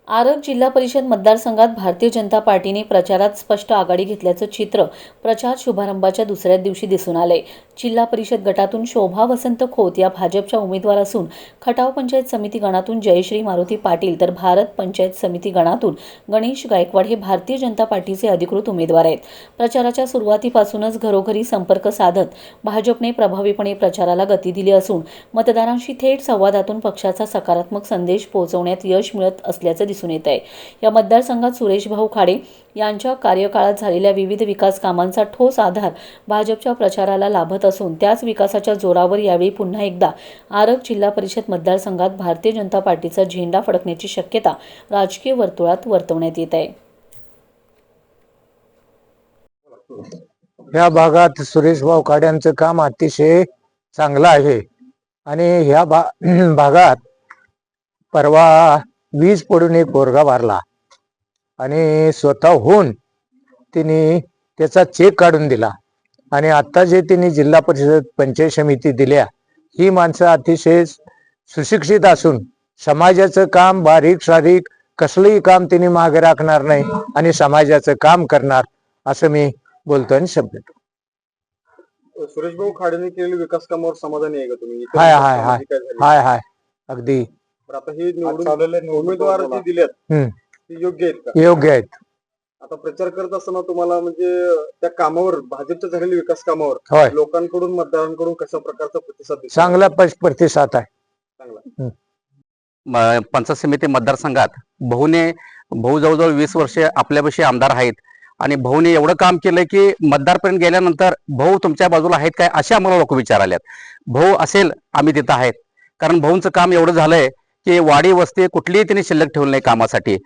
आरग जिल्हा परिषद मतदारसंघात भारतीय जनता पार्टीने प्रचारात स्पष्ट आघाडी घेतल्याचं चित्र प्रचार शुभारंभाच्या दुसऱ्या दिवशी दिसून आले। जिल्हा परिषद गटातून शोभा वसंत खोत या भाजपच्या उमेदवार असून खटाव पंचायत समिती गणातून जयश्री मारुती पाटील तर भारत पंचायत समिती गणातून गणेश गायकवाड हे भारतीय जनता पार्टीचे अधिकृत उमेदवार आहेत। प्रचाराच्या सुरुवातीपासूनच घरोघरी संपर्क साधत भाजपने प्रभावीपणे प्रचाराला गती दिली असून मतदारांशी थेट संवादातून पक्षाचा सकारात्मक संदेश पोहोचवण्यात यश मिळत असल्याचं दिसून येत आहे। या मतदारसंघात सुरेश भाऊ खाडे यांच्या कार्यकाळात झालेल्या विविध विकास कामांचा ठोस आधार भाजपच्या प्रचाराला लाभत असून त्याच विकासाच्या जोरावर यावेळी पुन्हा एकदा आरग जिल्हा परिषद मतदारसंघात भारतीय जनता पार्टीचा झेंडा फडकण्याची शक्यता राजकीय वर्तुळात वर्तवण्यात येत आहे। या भागात सुरेश भाऊ खाड्यांचं काम अतिशय चांगलं आहे आणि ह्या भागात परवा वीज पडून एक पोरगा वारला आणि स्वतःहून तिने त्याचा चेक काढून दिला आणि आता जे तिने जिल्हा परिषद पंचायत समिती दिल्या ही माणसं अतिशय सुशिक्षित असून समाजाचं काम बारीक सारीक कसलंही काम तिने मागे राखणार नाही आणि समाजाचं काम करणार असं मी बोलतो आणि शब्द देतो। सुरेश भाऊ खाडेने केलेल्या विकास कामावर समाधानी आहे का तुम्ही? हाय हाय हाय हाय हाय अगदी। आता हे निवडून उमेदवार जे दिलेत ते योग्य आहेत का? योग्य आहेत। आता प्रचार करत असताना तुम्हाला म्हणजे त्या कामावर भाजपच्या झालेल्या विकास होय. कामावर लोकांकडून मतदारांकडून कशा प्रकारचा प्रतिसाद दिसतो? चांगला प्रतिसाद आहे। चांगला। पंचायत समिती मतदारसंघात भाऊ जवळजवळ 20 वर्षे आपल्यापाशी आमदार आहेत आणि भाऊने एवढं काम केलं की मतदारपर्यंत गेल्यानंतर भाऊ तुमच्या बाजूला आहेत काय असे आम्हाला लोक विचारालेत। भाऊ असेल आम्ही तिथं आहेत, कारण भाऊंचं काम एवढं झालंय की वाडी वस्ती कुठलीही त्यांनी शिल्लक ठेवली नाही कामासाठी।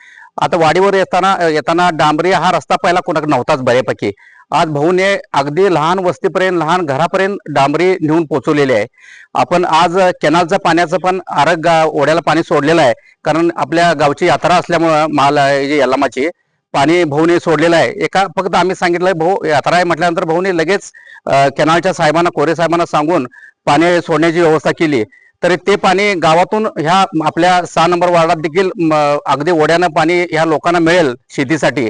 आता वाडीवर येताना डांबरी हा रस्ता पहिला कोणाकडे नव्हताच बऱ्यापैकी। आज भाऊने अगदी लहान वस्तीपर्यंत लहान घरापर्यंत डांबरी नेऊन पोहोचवलेली आहे। आपण आज कॅनलच्या पाण्याचं पण आरग ओढ्याला पाणी सोडलेलं आहे, कारण आपल्या गावची यात्रा असल्यामुळं यल्लामाची पाणी भाऊने सोडलेलं आहे। फक्त आम्ही सांगितलंय भाऊ यात्रा आहे म्हटल्यानंतर भाऊने लगेच कॅनलच्या साहेबांना कोरे साहेबांना सांगून पाणी सोडण्याची व्यवस्था केली। तरी ते पाणी गावातून ह्या आपल्या 6 नंबर वार्डात देखील अगदी ओढ्यानं पाणी ह्या लोकांना मिळेल शेतीसाठी।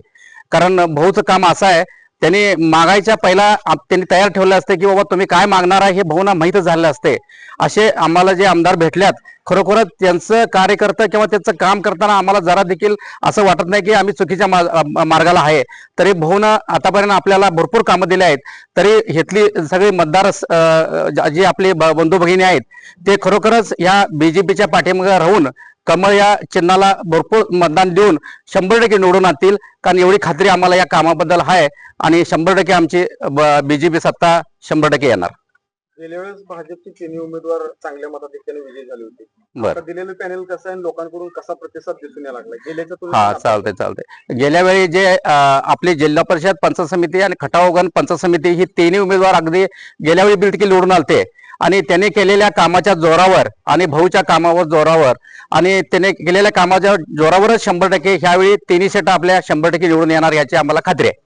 कारण भाऊचं काम असं आहे, त्यांनी मागायच्या पहिला त्यांनी तयार ठेवलं असते की बाबा तुम्ही काय मागणार आहे हे भाऊंना माहीत झालं असते। असे आम्हाला जे आमदार भेटल्यात खरोखरच त्यांचं कार्यकर्ता किंवा त्यांचं काम करताना आम्हाला जरा देखील असं वाटत नाही की आम्ही चुकीच्या मार्गाला आहे। तरी भाऊनं आतापर्यंत आपल्याला भरपूर कामं दिली आहेत। तरी घेतली सगळे मतदार जे आपले बंधू भगिनी आहेत ते खरोखरच या बीजेपीच्या पाठीमागे राहून कमळ या चिन्हाला भरपूर मतदान देऊन 100% निवडून आणतील, कारण एवढी खात्री आम्हाला या कामाबद्दल आहे आणि 100% आमची बीजेपी सत्ता 100% येणार। गेल्या वेळेस भाजपचे तिन्ही उमेदवार चांगल्या मताधिक्याने विजयी झाले होते। बरं, दिलेलं पॅनल कसं आहे, लोकांकडून कसा प्रतिसाद दिसून यायला लागला गेल्याच्या हा चालतंय। गेल्या वेळी जे आपली जिल्हा परिषद पंचायत समिती आणि खटावगण पंचायत समिती ही तिन्ही उमेदवार अगदी गेल्या वेळी बिलटकी निवडून आलते आणि त्याने केलेल्या कामाच्या जोरावर आणि भाऊच्या कामावर जोरावर आणि त्याने केलेल्या कामाच्या जोरावरच 100% ह्यावेळी तिन्ही सीटा आपल्या 100% निवडून येणार याची आम्हाला खात्री आहे।